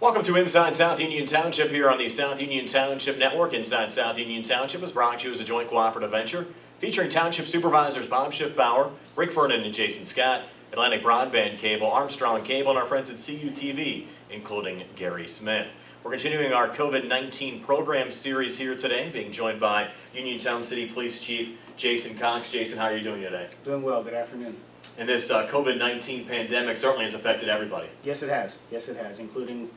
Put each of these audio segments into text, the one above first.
Welcome to Inside South Union Township here on the South Union Township Network. Inside South Union Township is brought to you as a joint cooperative venture featuring Township Supervisors Bob Schiffbauer, Rick Vernon and Jason Scott, Atlantic Broadband Cable, Armstrong Cable, and our friends at CUTV, including Gary Smith. We're continuing our COVID-19 program series here today, being joined by Uniontown City Police Chief Jason Cox. Jason, how are you doing today? Doing well. Good afternoon. And this COVID-19 pandemic certainly has affected everybody. Yes, it has. Yes, it has, including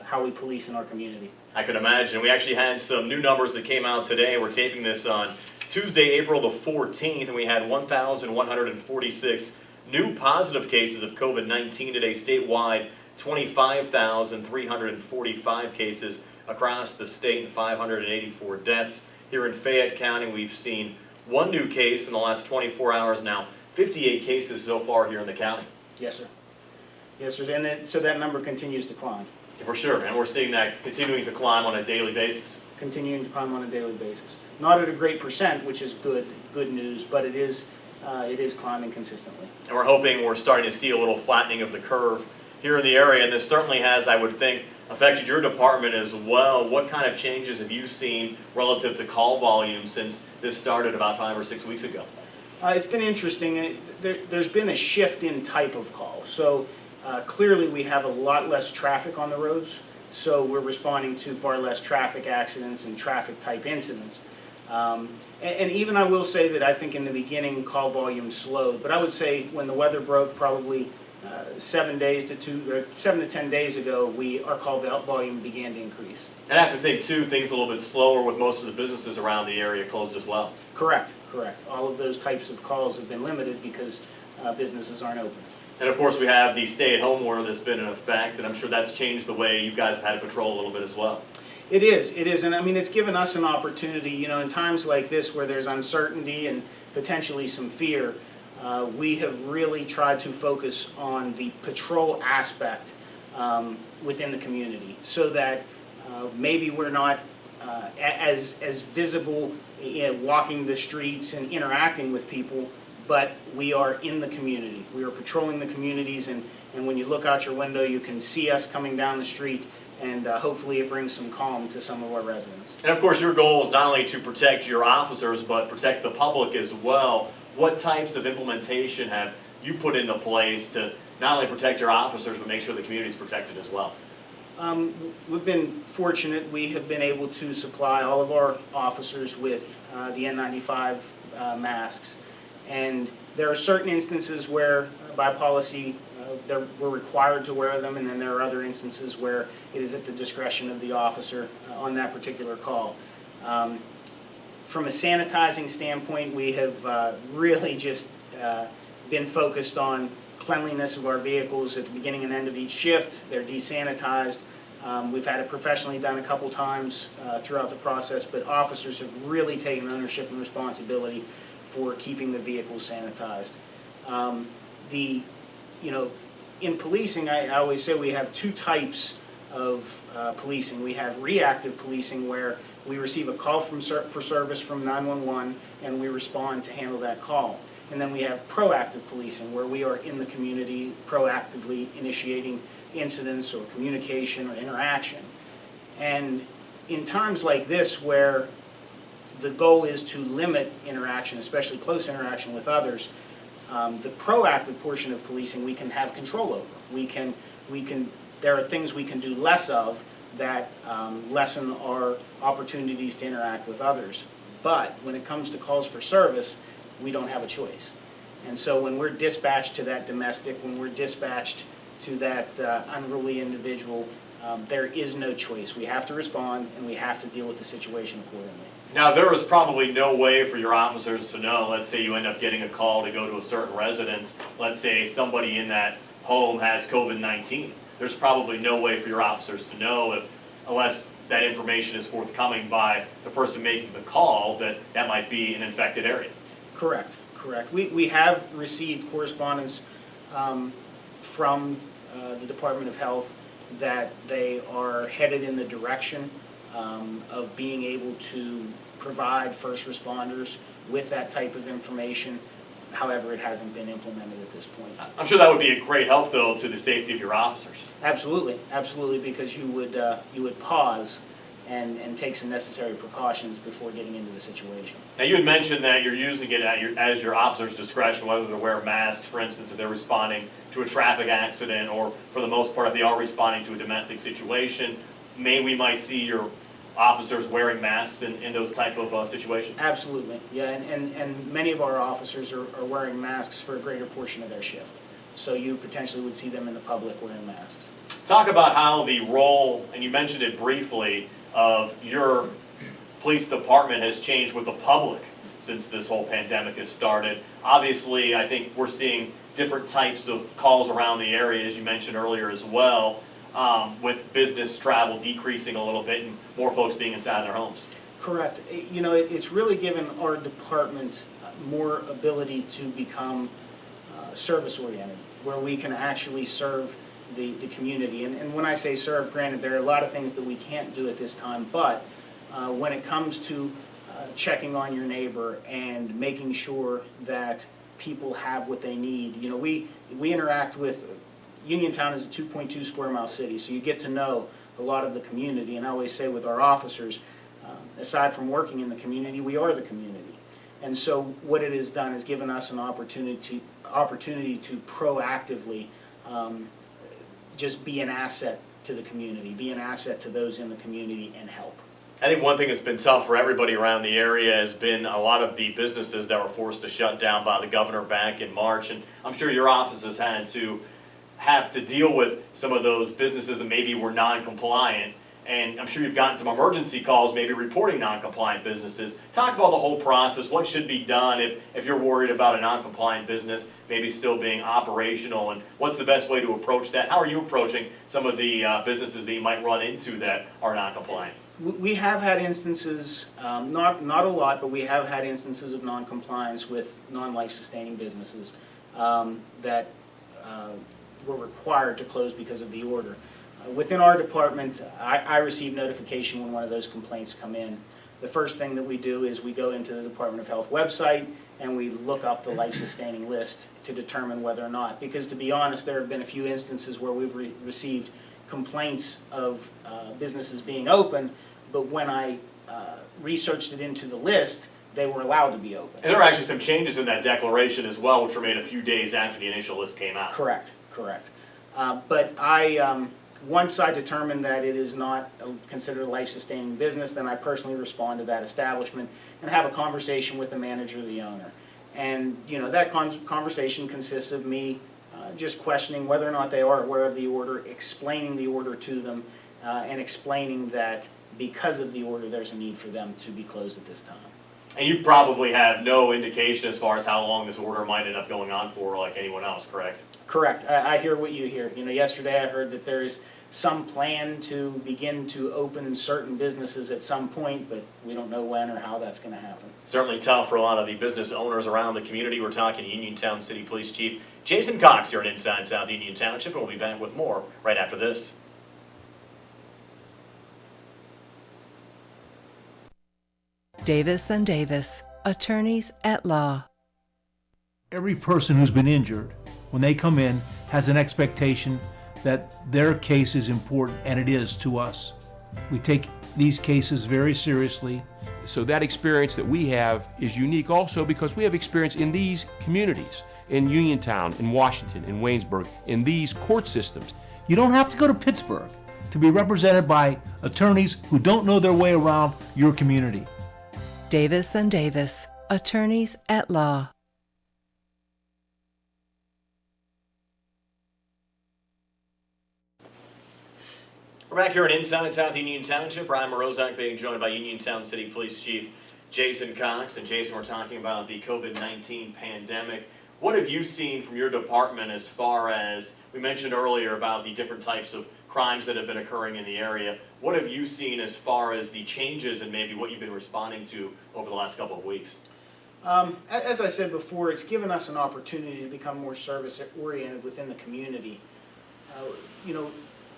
how we police in our community. I could imagine. We actually had some new numbers that came out today. We're taping this on Tuesday, April the 14th, and we had 1,146 new positive cases of COVID-19 today statewide, 25,345 cases across the state, and 584 deaths. Here in Fayette County, we've seen one new case in the last 24 hours now. 58 cases so far here in the county. Yes, sir. Yes, sir. And so that number continues to climb. For sure, and we're seeing that continuing to climb on a daily basis. Continuing to climb on a daily basis. Not at a great percent, which is good news, but it is climbing consistently. And we're hoping we're starting to see a little flattening of the curve here in the area, and this certainly has, I would think, affected your department as well. What kind of changes have you seen relative to call volume since this started about 5 or 6 weeks ago? It's been interesting. There's been a shift in type of call. So clearly we have a lot less traffic on the roads, so we're responding to far less traffic accidents and traffic type incidents. And even I will say that I think in the beginning call volume slowed, but I would say when the weather broke probably 7 to 10 days ago, our call volume began to increase. And I have to think too, things a little bit slower with most of the businesses around the area closed as well. Correct. All of those types of calls have been limited because businesses aren't open. And of course we have the stay-at-home order that's been in effect, and I'm sure that's changed the way you guys have had to patrol a little bit as well. It is, and I mean it's given us an opportunity, in times like this where there's uncertainty and potentially some fear, we have really tried to focus on the patrol aspect within the community so that maybe we're not as visible walking the streets and interacting with people, but we are in the community. We are patrolling the communities, and when you look out your window, you can see us coming down the street, and hopefully it brings some calm to some of our residents. And of course your goal is not only to protect your officers, but protect the public as well. What types of implementation have you put into place to not only protect your officers, but make sure the community is protected as well? We've been fortunate. We have been able to supply all of our officers with the N95 masks. And there are certain instances where, by policy, we're required to wear them, and then there are other instances where it is at the discretion of the officer on that particular call. From a sanitizing standpoint, we have really just been focused on cleanliness of our vehicles at the beginning and end of each shift. They're desanitized. We've had it professionally done a couple times throughout the process, but officers have really taken ownership and responsibility for keeping the vehicles sanitized. In policing, I always say we have two types of policing. We have reactive policing, where we receive a call for service from 911 and we respond to handle that call. And then we have proactive policing, where we are in the community proactively initiating incidents or communication or interaction. And in times like this, where the goal is to limit interaction, especially close interaction with others, the proactive portion of policing we can have control over. There are things we can do less of that lessen our opportunities to interact with others. But when it comes to calls for service, we don't have a choice. And so when we're dispatched to that domestic, when we're dispatched to that unruly individual, there is no choice. We have to respond, and we have to deal with the situation accordingly. Now, there is probably no way for your officers to know. Let's say you end up getting a call to go to a certain residence. Let's say somebody in that home has COVID-19. There's probably no way for your officers to know unless that information is forthcoming by the person making the call that might be an infected area. Correct. We have received correspondence from the Department of Health that they are headed in the direction of being able to provide first responders with that type of information. However, it hasn't been implemented at this point. I'm sure that would be a great help, though, to the safety of your officers. Absolutely, absolutely, because you would pause and take some necessary precautions before getting into the situation. Now, you had mentioned that you're using it as your officer's discretion, whether to wear masks, for instance, if they're responding to a traffic accident, or for the most part, if they are responding to a domestic situation. We might see your officers wearing masks in those type of situations? Absolutely, yeah, and many of our officers are wearing masks for a greater portion of their shift. So you potentially would see them in the public wearing masks. Talk about how the role, and you mentioned it briefly, of your police department has changed with the public since this whole pandemic has started. Obviously, I think we're seeing different types of calls around the area, as you mentioned earlier as well, with business travel decreasing a little bit and more folks being inside their homes. Correct. You know, it's really given our department more ability to become service-oriented, where we can actually serve the community. And when I say serve, granted, there are a lot of things that we can't do at this time, but when it comes to checking on your neighbor and making sure that people have what they need, you know, we interact with, Uniontown is a 2.2 square mile city, so you get to know a lot of the community. And I always say with our officers, aside from working in the community, we are the community. And so what it has done is given us an opportunity to proactively just be an asset to the community, be an asset to those in the community, and help. I think one thing that's been tough for everybody around the area has been a lot of the businesses that were forced to shut down by the governor back in March. And I'm sure your office has had to deal with some of those businesses that maybe were non-compliant. And I'm sure you've gotten some emergency calls, maybe reporting non-compliant businesses. Talk about the whole process. What should be done if you're worried about a non-compliant business maybe still being operational, and what's the best way to approach that? How are you approaching some of the businesses that you might run into that are non-compliant? We have had instances, not a lot, but we have had instances of non-compliance with non-life sustaining businesses that were required to close because of the order. Within our department, I receive notification when one of those complaints come in. The first thing that we do is we go into the Department of Health website and we look up the life-sustaining list to determine whether or not, because to be honest, there have been a few instances where we've received complaints of businesses being open, but when I researched it into the list, they were allowed to be open. And there are actually some changes in that declaration as well, which were made a few days after the initial list came out. Correct. But once I determine that it is not considered a life-sustaining business, then I personally respond to that establishment and have a conversation with the manager or the owner. And you know, that conversation consists of me just questioning whether or not they are aware of the order, explaining the order to them, and explaining that because of the order, there's a need for them to be closed at this time. And you probably have no indication as far as how long this order might end up going on for, like anyone else, correct? Correct. I hear what you hear. You know, yesterday I heard that there's some plan to begin to open certain businesses at some point, but we don't know when or how that's going to happen. Certainly tough for a lot of the business owners around the community. We're talking Uniontown City Police Chief Jason Cox here in Inside South Union Township, and we'll be back with more right after this. Davis & Davis, attorneys at law. Every person who's been injured, when they come in, has an expectation that their case is important, and it is to us. We take these cases very seriously. So that experience that we have is unique also because we have experience in these communities, in Uniontown, in Washington, in Waynesburg, in these court systems. You don't have to go to Pittsburgh to be represented by attorneys who don't know their way around your community. Davis & Davis, attorneys at law. We're back here in Inside South Union Township. Brian Morozak being joined by Uniontown City Police Chief Jason Cox. And Jason, we're talking about the COVID-19 pandemic. What have you seen from your department as far as, we mentioned earlier about the different types of crimes that have been occurring in the area. What have you seen as far as the changes and maybe what you've been responding to over the last couple of weeks? As I said before, it's given us an opportunity to become more service-oriented within the community. You know,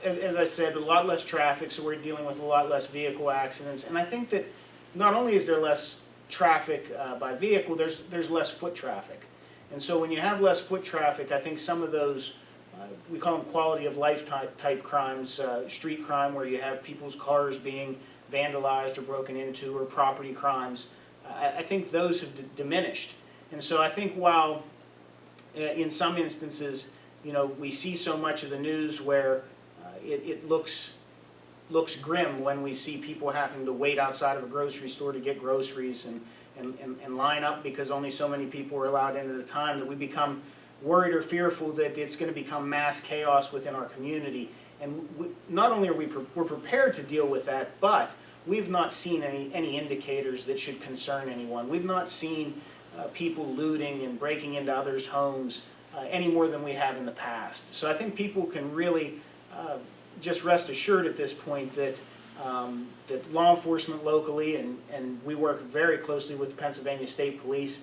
as I said, a lot less traffic, so we're dealing with a lot less vehicle accidents. And I think that not only is there less traffic by vehicle, there's less foot traffic. And so when you have less foot traffic, I think some of those, we call them quality of life type crimes, street crime where you have people's cars being vandalized or broken into, or property crimes, I think those have diminished. And so I think while in some instances, we see so much of the news where it looks grim when we see people having to wait outside of a grocery store to get groceries and line up because only so many people are allowed in at a time, that we become worried or fearful that it's going to become mass chaos within our community. And not only are we're prepared to deal with that, but we've not seen any indicators that should concern anyone. We've not seen people looting and breaking into others' homes any more than we have in the past. So I think people can really just rest assured at this point that that law enforcement locally, and we work very closely with the Pennsylvania State Police.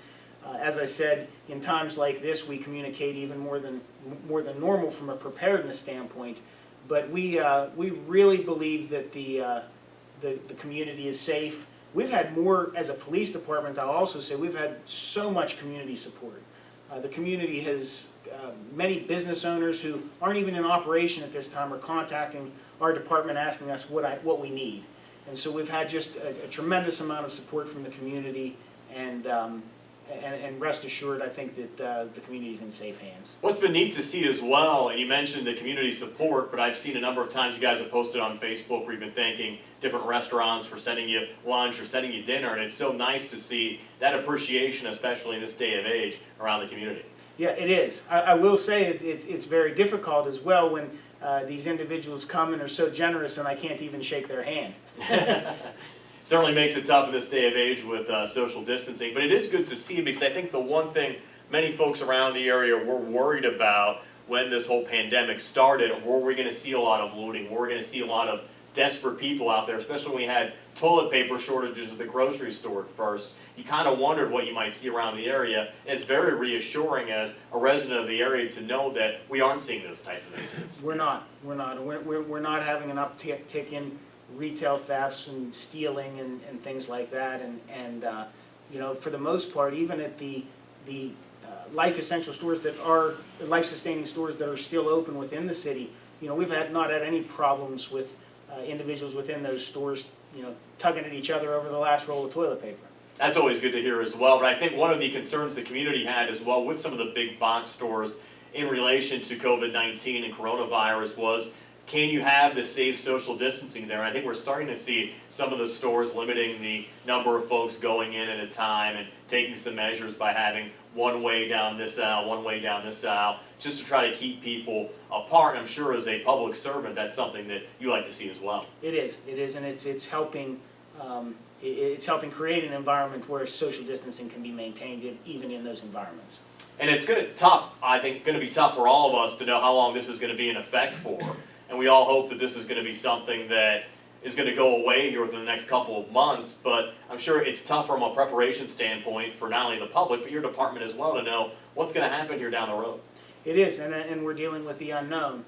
As I said, in times like this, we communicate even more than normal from a preparedness standpoint. But we really believe that the community is safe. We've had more, as a police department, I'll also say, we've had so much community support. The community has, many business owners who aren't even in operation at this time are contacting our department asking us what we need. And so we've had just a tremendous amount of support from the community, and rest assured, I think that the community is in safe hands. What's been neat to see as well, and you mentioned the community support, but I've seen a number of times you guys have posted on Facebook where you've been thanking different restaurants for sending you lunch or sending you dinner, and it's so nice to see that appreciation, especially in this day of age, around the community. Yeah, it is. I will say it's very difficult as well when these individuals come and are so generous and I can't even shake their hand. Certainly makes it tough in this day of age with social distancing, but it is good to see, because I think the one thing many folks around the area were worried about when this whole pandemic started, were we going to see a lot of looting, were we going to see a lot of desperate people out there, especially when we had toilet paper shortages at the grocery store at first. You kind of wondered what you might see around the area. And it's very reassuring as a resident of the area to know that we aren't seeing those types of incidents. We're not having an uptick in retail thefts and stealing and things like that, and for the most part, even at the life essential stores that are life sustaining stores that are still open within the city, we've not had any problems with individuals within those stores tugging at each other over the last roll of toilet paper. That's always good to hear as well, but I think one of the concerns the community had as well with some of the big box stores in relation to COVID-19 and coronavirus was, can you have the safe social distancing there? And I think we're starting to see some of the stores limiting the number of folks going in at a time and taking some measures by having one way down this aisle, one way down this aisle, just to try to keep people apart. And I'm sure as a public servant, that's something that you like to see as well. It is, and it's helping. It's helping create an environment where social distancing can be maintained even in those environments. And it's going to be tough for all of us to know how long this is going to be in effect for. And we all hope that this is going to be something that is going to go away here within the next couple of months. But I'm sure it's tough from a preparation standpoint for not only the public, but your department as well, to know what's going to happen here down the road. It is, and we're dealing with the unknown.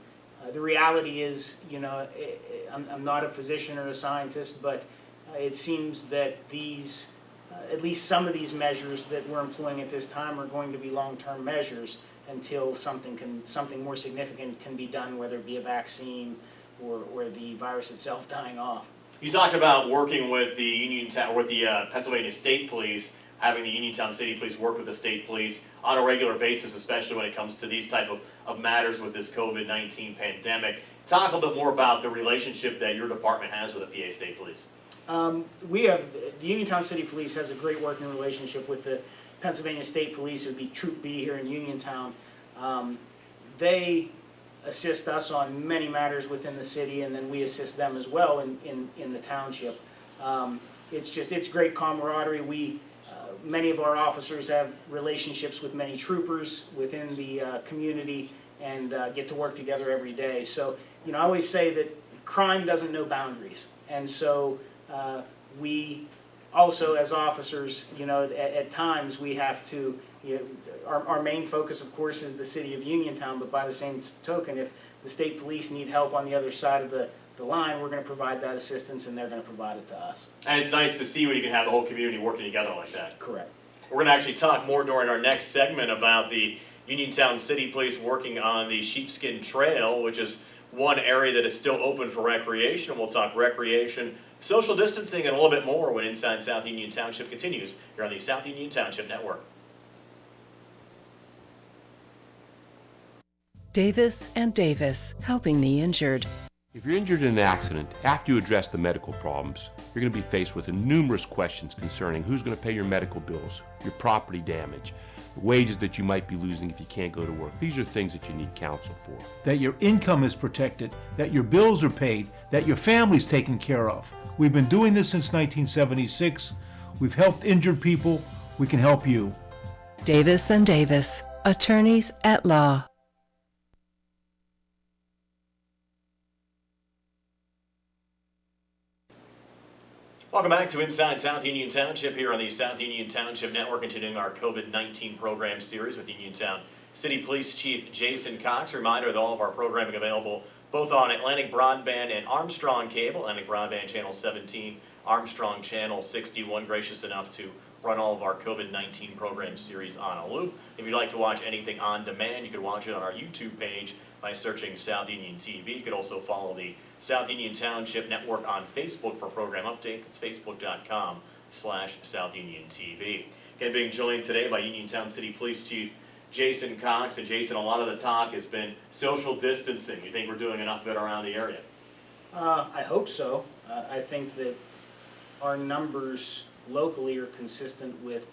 The reality is, I'm not a physician or a scientist, but it seems that these, at least some of these measures that we're employing at this time are going to be long-term measures until something more significant can be done, whether it be a vaccine or the virus itself dying off. You talked about working with the Uniontown, with the Pennsylvania State Police, having the Uniontown City Police work with the State Police on a regular basis, especially when it comes to these type of matters with this COVID-19 pandemic. Talk a little bit more about the relationship that your department has with the PA State Police. The Uniontown City Police has a great working relationship with the Pennsylvania State Police. It would be Troop B here in Uniontown. They assist us on many matters within the city, and then we assist them as well in the township. It's great camaraderie. Many of our officers have relationships with many troopers within the community and get to work together every day. So, I always say that crime doesn't know boundaries. And so we also, as officers, at times we have to, our main focus, of course, is the city of Uniontown, but by the same token, if the state police need help on the other side of the line, we're going to provide that assistance, and they're going to provide it to us. And it's nice to see when you can have the whole community working together like that. Correct. We're going to actually talk more during our next segment about the Uniontown City Police working on the Sheepskin Trail, which is one area that is still open for recreation. We'll talk recreation, social distancing, and a little bit more when Inside South Union Township continues here on the South Union Township Network. Davis and Davis, helping the injured. If you're injured in an accident, after you address the medical problems, you're going to be faced with numerous questions concerning who's going to pay your medical bills, your property damage, the wages that you might be losing if you can't go to work. These are things that you need counsel for. That your income is protected, that your bills are paid, that your family's taken care of. We've been doing this since 1976. We've helped injured people. We can help you. Davis and Davis, attorneys at law. Welcome back to Inside South Union Township here on the South Union Township Network, continuing our COVID-19 program series with Uniontown City Police Chief Jason Cox. A reminder that all of our programming available both on Atlantic Broadband and Armstrong Cable, Atlantic Broadband Channel 17, Armstrong Channel 61, gracious enough to run all of our COVID-19 program series on a loop. If you'd like to watch anything on demand, you can watch it on our YouTube page by searching South Union TV. You could also follow the South Union Township Network on Facebook for program updates. It's facebook.com/South Union TV. Again, being joined today by Uniontown City Police Chief Jason Cox. And Jason, a lot of the talk has been social distancing. You think we're doing enough of it around the area? I hope so. I think that our numbers locally are consistent with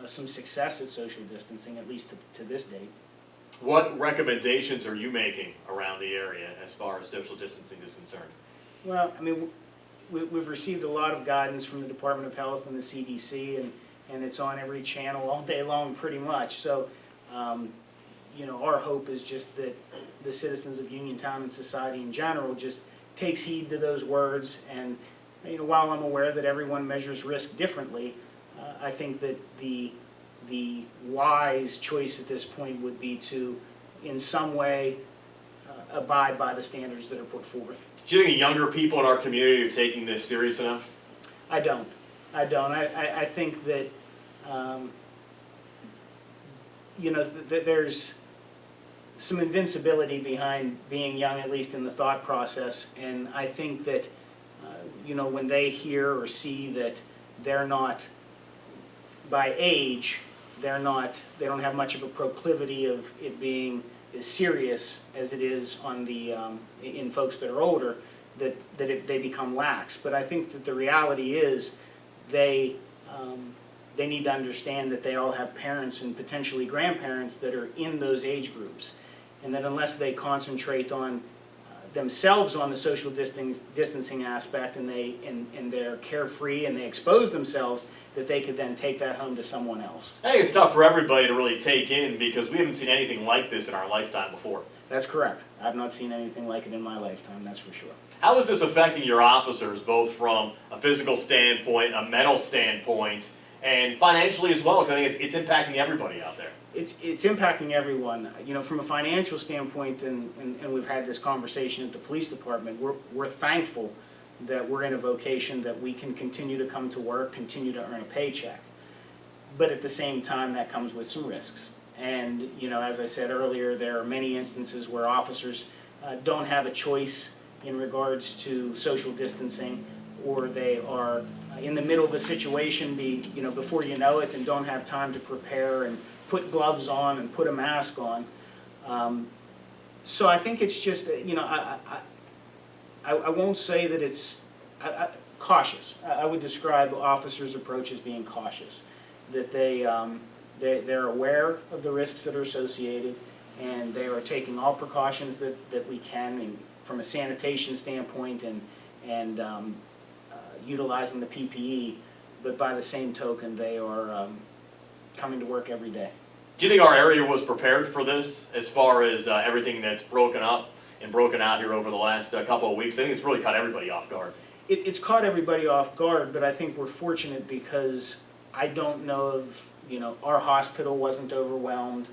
some success at social distancing, at least to this date. What recommendations are you making around the area as far as social distancing is concerned? Well, I mean, we've received a lot of guidance from the Department of Health and the CDC, and it's on every channel all day long pretty much. So, you know, our hope is just that the citizens of Uniontown and society in general just takes heed to those words. And, you know, while I'm aware that everyone measures risk differently, I think that the wise choice at this point would be to, in some way, abide by the standards that are put forth. Do you think the younger people in our community are taking this serious enough? I don't. I think that, you know, there's some invincibility behind being young, at least in the thought process. And I think that, you know, when they hear or see that they're not, by age, they don't have much of a proclivity of it being as serious as it is on the in folks that are older, they become lax. But I think that the reality is they need to understand that they all have parents and potentially grandparents that are in those age groups, and that unless they concentrate on themselves on the social distancing aspect and they're carefree and they expose themselves, that they could then take that home to someone else. I think it's tough for everybody to really take in because we haven't seen anything like this in our lifetime before. That's correct. I've not seen anything like it in my lifetime, that's for sure. How is this affecting your officers, both from a physical standpoint, a mental standpoint, and financially as well? Because I think it's impacting everybody out there. It's impacting everyone. You know, from a financial standpoint, and we've had this conversation at the police department, we're thankful that we're in a vocation that we can continue to come to work, continue to earn a paycheck. But at the same time, that comes with some risks. And, you know, as I said earlier, there are many instances where officers don't have a choice in regards to social distancing, or they are in the middle of a situation, before you know it, and don't have time to prepare and put gloves on and put a mask on. So I think it's just, you know, I won't say that it's cautious. I would describe officers' approach as being cautious, that they're aware of the risks that are associated, and they are taking all precautions that we can, and from a sanitation standpoint, and utilizing the PPE. But by the same token, they are coming to work every day. Do you think our area was prepared for this as far as everything that's broken up and broken out here over the last couple of weeks? I think it's really caught everybody off guard. It's caught everybody off guard, but I think we're fortunate because I don't know of, you know, our hospital wasn't overwhelmed.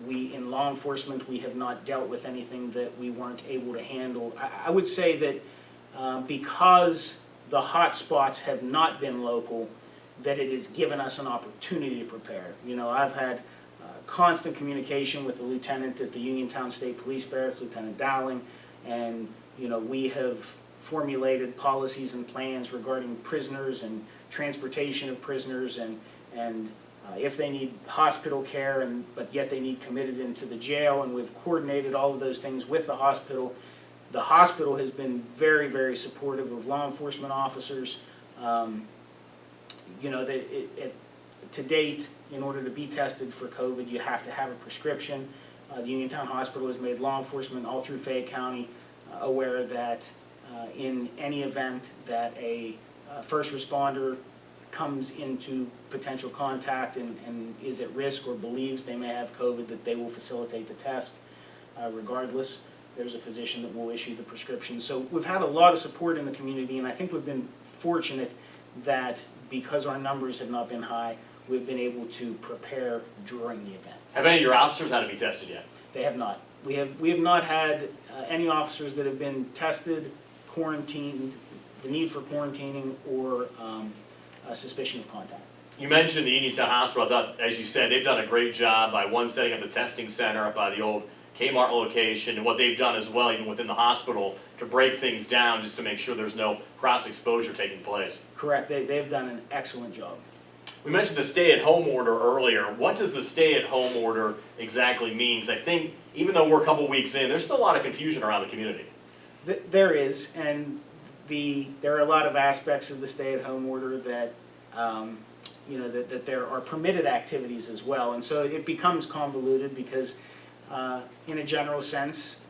In law enforcement, we have not dealt with anything that we weren't able to handle. I would say that because the hot spots have not been local, that it has given us an opportunity to prepare. You know, I've had constant communication with the lieutenant at the Uniontown State Police Barracks, Lieutenant Dowling, and you know, we have formulated policies and plans regarding prisoners and transportation of prisoners, and if they need hospital care, but yet they need committed into the jail, and we've coordinated all of those things with the hospital. The hospital has been very, very supportive of law enforcement officers. You know, to date, in order to be tested for COVID, you have to have a prescription. The Uniontown Hospital has made law enforcement all through Fayette County aware that in any event that a first responder comes into potential contact and is at risk or believes they may have COVID, that they will facilitate the test regardless. There's a physician that will issue the prescription. So we've had a lot of support in the community, and I think we've been fortunate that because our numbers have not been high, we've been able to prepare during the event. Have any of your officers had to be tested yet? They have not. We have not had any officers that have been tested, quarantined, the need for quarantining, or a suspicion of contact. You mentioned the Uniontown Hospital. I thought, as you said, they've done a great job by setting up the testing center up by the old Kmart location, and what they've done as well, even within the hospital, to break things down just to make sure there's no cross-exposure taking place. Correct. They've done an excellent job. We mentioned the stay-at-home order earlier. What does the stay-at-home order exactly mean? Because I think, even though we're a couple weeks in, there's still a lot of confusion around the community. There is, and there are a lot of aspects of the stay-at-home order that, you know, that there are permitted activities as well, and so it becomes convoluted because, in a general sense,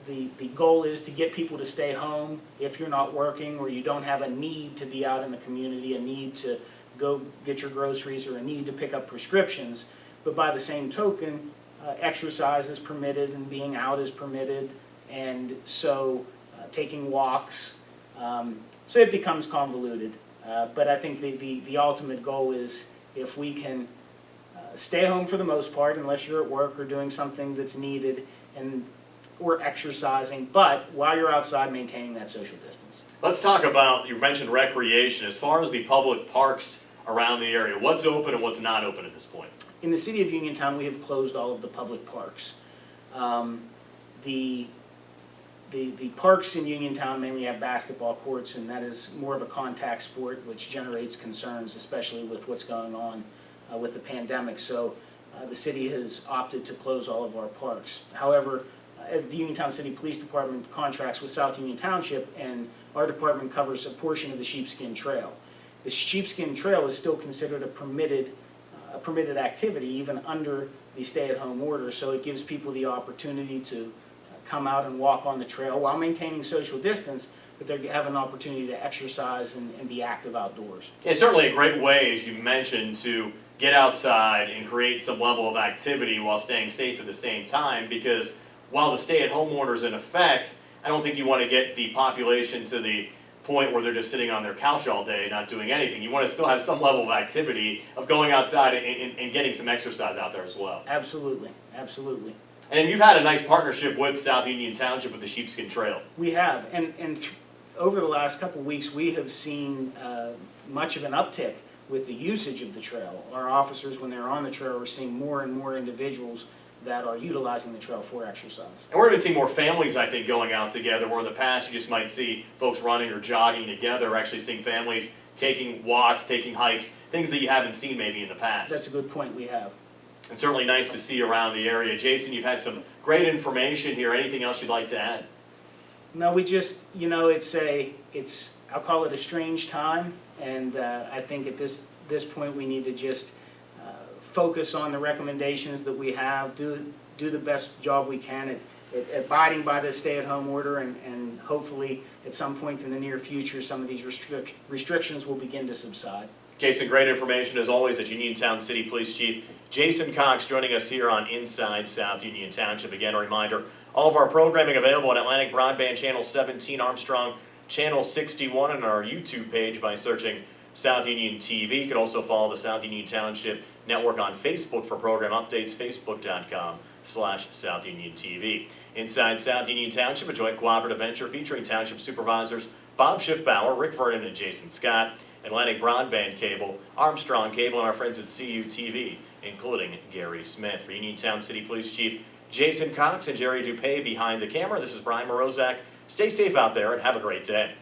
the goal is to get people to stay home if you're not working or you don't have a need to be out in the community, a need to go get your groceries, or a need to pick up prescriptions. But by the same token, exercise is permitted and being out is permitted, and so taking walks. So it becomes convoluted. But I think the ultimate goal is, if we can stay home for the most part, unless you're at work or doing something that's needed, or exercising, but while you're outside, maintaining that social distance. Let's talk about, you mentioned recreation. As far as the public parks around the area, what's open and what's not open at this point? In the city of Uniontown, we have closed all of the public parks. The parks in Uniontown mainly have basketball courts, and that is more of a contact sport, which generates concerns, especially with what's going on with the pandemic. So the city has opted to close all of our parks. However, as the Uniontown City Police Department contracts with South Union Township, and our department covers a portion of the Sheepskin Trail. The Sheepskin Trail is still considered a permitted activity, even under the stay-at-home order, so it gives people the opportunity to come out and walk on the trail while maintaining social distance, but they have an opportunity to exercise and be active outdoors. It's certainly a great way, as you mentioned, to get outside and create some level of activity while staying safe at the same time, because while the stay-at-home order is in effect, I don't think you want to get the population to the point where they're just sitting on their couch all day not doing anything. You want to still have some level of activity, of going outside and getting some exercise out there as well. Absolutely, absolutely. And you've had a nice partnership with South Union Township with the Sheepskin Trail. We have, and over the last couple of weeks, we have seen much of an uptick with the usage of the trail. Our officers, when they're on the trail, are seeing more and more individuals that are utilizing the trail for exercise. And we're going to see more families, I think, going out together, where in the past you just might see folks running or jogging together. We're actually seeing families taking walks, taking hikes, things that you haven't seen maybe in the past. That's a good point we have. And certainly nice to see around the area. Jason, you've had some great information here. Anything else you'd like to add? No, we just, you know, I'll call it a strange time, and I think at this point we need to just focus on the recommendations that we have, do the best job we can at abiding by the stay-at-home order, and hopefully at some point in the near future some of these restrictions will begin to subside. Jason, great information as always at Uniontown City Police Chief Jason Cox joining us here on Inside South Union Township. Again, a reminder, all of our programming available on Atlantic Broadband Channel 17, Armstrong Channel 61, and our YouTube page by searching South Union TV. You can also follow the South Union Township Network on Facebook for program updates, facebook.com/South Union TV. Inside South Union Township, a joint cooperative venture featuring Township Supervisors Bob Schiffbauer, Rick Vernon, and Jason Scott. Atlantic Broadband Cable, Armstrong Cable, and our friends at CUTV, including Gary Smith. For Uniontown City Police Chief Jason Cox and Jerry Dupay behind the camera, this is Brian Morozak. Stay safe out there and have a great day.